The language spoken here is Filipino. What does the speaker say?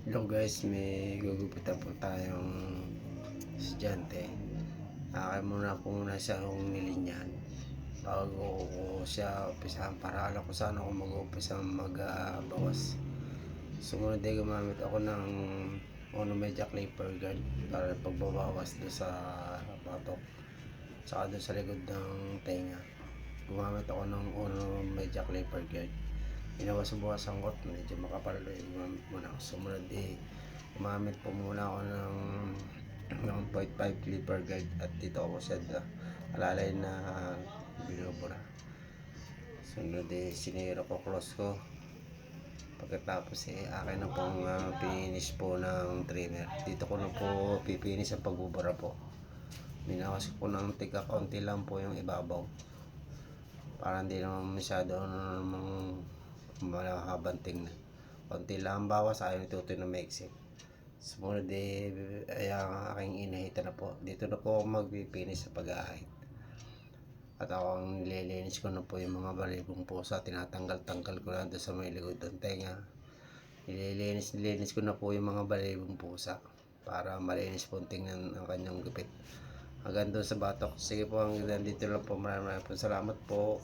Hello guys, may gugupitan po tayong estudyante. Akin muna siyang nilinyan bago ko siya umpisahan para alam ko saan ako mag-uumpisa magbawas. Sumunod ay gumamit ako ng Media Clipper Guard para pagbabawas doon sa batok saka doon sa likod ng tenga. Gumamit ako ng Media Clipper Guard. Binawas-bawasan ko at medyo makapalo yung gumamit muna ako. Sumunod gumamit po muna ako ng 0.5 clipper guard at dito ako siya alalay na binubura. Sunod sinira ko, close ko. Pagkatapos akin na pong finish po ng trimmer. Dito ko na po pipinish ang pagbubura po. Binawas ko ng tika konti lang po yung ibabaw para hindi naman masyado malahabang tingnan. Konti lang ang bawas, ayaw nitutoy na maiksi. Sumunod ay ang aking inahitan na po. Dito na po ako magpipinis sa pag-ahit. At ako ang nililinis ko na po yung mga balibong pusa. Tinatanggal-tanggal ko na doon sa may likod ng tenga. Nililinis ko na po yung mga balibong pusa para malinis po tingnan ang kanyang gupit. Hanggang doon sa batok. Sige po, hanggang dito lang po. Maraming salamat po.